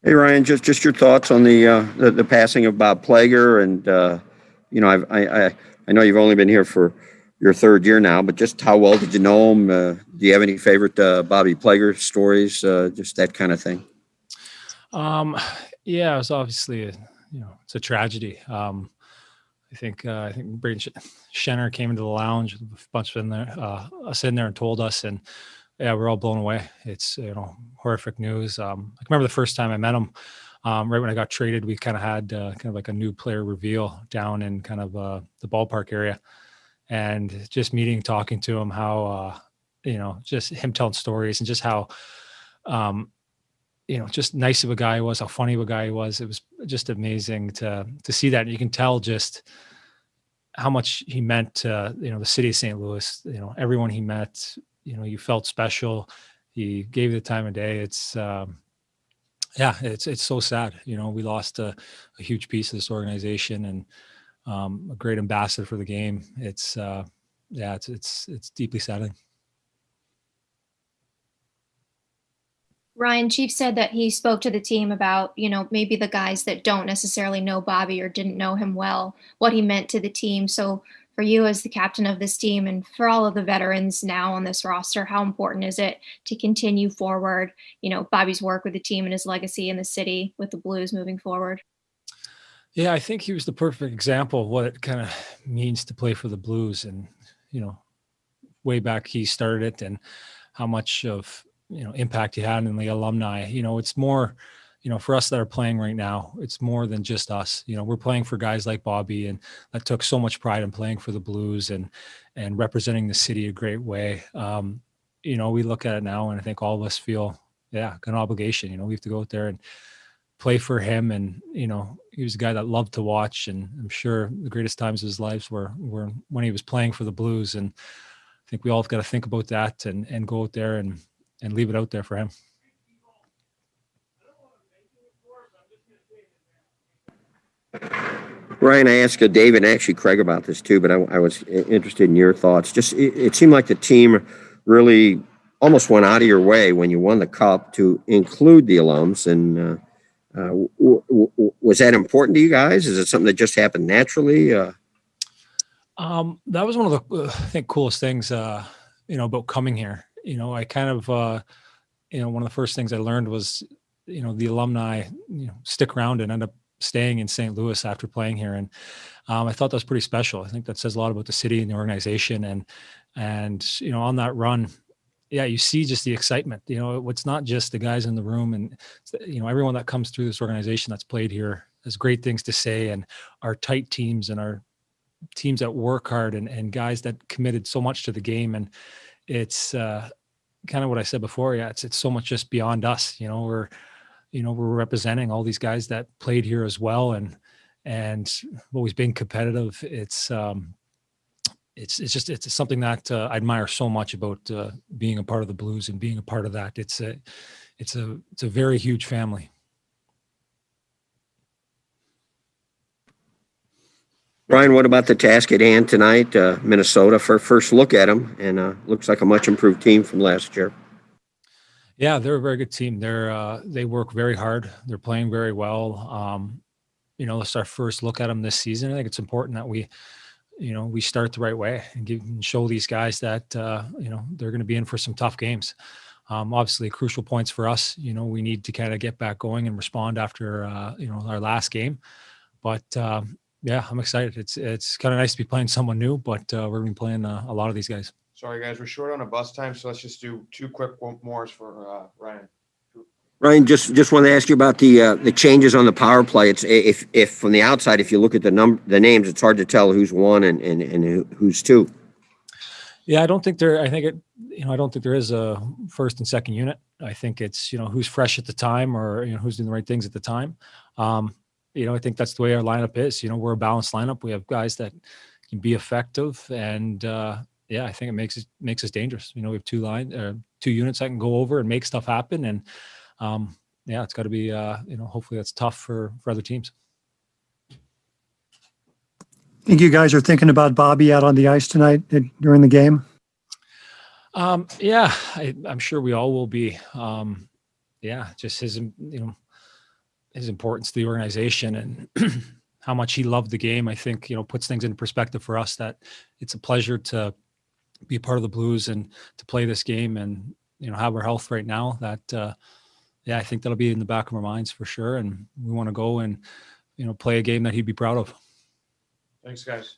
Hey Ryan, just your thoughts on the passing of Bob Plager, and I know you've only been here for your third year now, but just how well did you know him? Do you have any favorite Bobby Plager stories? Just that kind of thing. Um, yeah, it was obviously it's a tragedy. I think Braden Shenner came into the lounge with a bunch of us in there and told us, and yeah, we're all blown away. It's horrific news. I can remember the first time I met him. Right when I got traded, we kind of had kind of like a new player reveal down in kind of the ballpark area, and just meeting, talking to him, how just him telling stories and just how just nice of a guy he was, how funny of a guy he was. It was just amazing to see that. And you can tell just how much he meant to, the city of St. Louis, everyone he met, you felt special. He gave you the time of day. It's so sad. We lost a huge piece of this organization and a great ambassador for the game. It's deeply saddening. Ryan, Chief said that he spoke to the team about, maybe the guys that don't necessarily know Bobby or didn't know him well, what he meant to the team. So for you as the captain of this team and for all of the veterans now on this roster, how important is it to continue forward, Bobby's work with the team and his legacy in the city with the Blues moving forward? Yeah, I think he was the perfect example of what it kind of means to play for the Blues. And, way back he started it and how much of, impact he had in the alumni. It's more, for us that are playing right now, it's more than just us. We're playing for guys like Bobby, and that took so much pride in playing for the Blues and representing the city a great way. We look at it now, and I think all of us feel, an obligation. We have to go out there and play for him. And, he was a guy that loved to watch, and I'm sure the greatest times of his life were when he was playing for the Blues. And I think we all have got to think about that and go out there and leave it out there for him. Ryan, I asked David and actually Craig about this too, but I was interested in your thoughts. Just it seemed like the team really almost went out of your way when you won the cup to include the alums. And was that important to you guys? Is it something that just happened naturally? That was one of the I think coolest things about coming here. I kind of one of the first things I learned was the alumni stick around and end up staying in St. Louis after playing here. And I thought that was pretty special. I think that says a lot about the city and the organization. And on that run, you see just the excitement. It's not just the guys in the room, and everyone that comes through this organization that's played here has great things to say, and our tight teams and our teams that work hard and guys that committed so much to the game. And it's kind of what I said before. Yeah, it's so much just beyond us. We're representing all these guys that played here as well, and always been competitive. It's something that I admire so much about being a part of the Blues and being a part of that. It's a very huge family. Ryan, what about the task at hand tonight? Minnesota, for first look at them, and looks like a much improved team from last year. Yeah, they're a very good team. They work very hard. They're playing very well. It's our first look at them this season. I think it's important that we start the right way and show these guys that they're going to be in for some tough games. Obviously, crucial points for us. We need to kind of get back going and respond after our last game. But I'm excited. It's kind of nice to be playing someone new, but we're going to be playing a lot of these guys. Sorry, guys, we're short on a bus time, so let's just do two quick mores for Ryan. Ryan, just want to ask you about the changes on the power play. It's if from the outside, if you look at the names, it's hard to tell who's one and who's two. Yeah, I don't think there is a first and second unit. I think it's who's fresh at the time or who's doing the right things at the time. I think that's the way our lineup is. We're a balanced lineup. We have guys that can be effective, and I think it makes us dangerous. We have two units that can go over and make stuff happen, and it's got to be hopefully that's tough for other teams. Think you guys are thinking about Bobby out on the ice tonight during the game? I'm sure we all will be. Just his his importance to the organization and how much he loved the game, I think, puts things in perspective for us that it's a pleasure to be a part of the Blues and to play this game and, have our health right now that, I think that'll be in the back of our minds for sure. And we want to go and, play a game that he'd be proud of. Thanks, guys.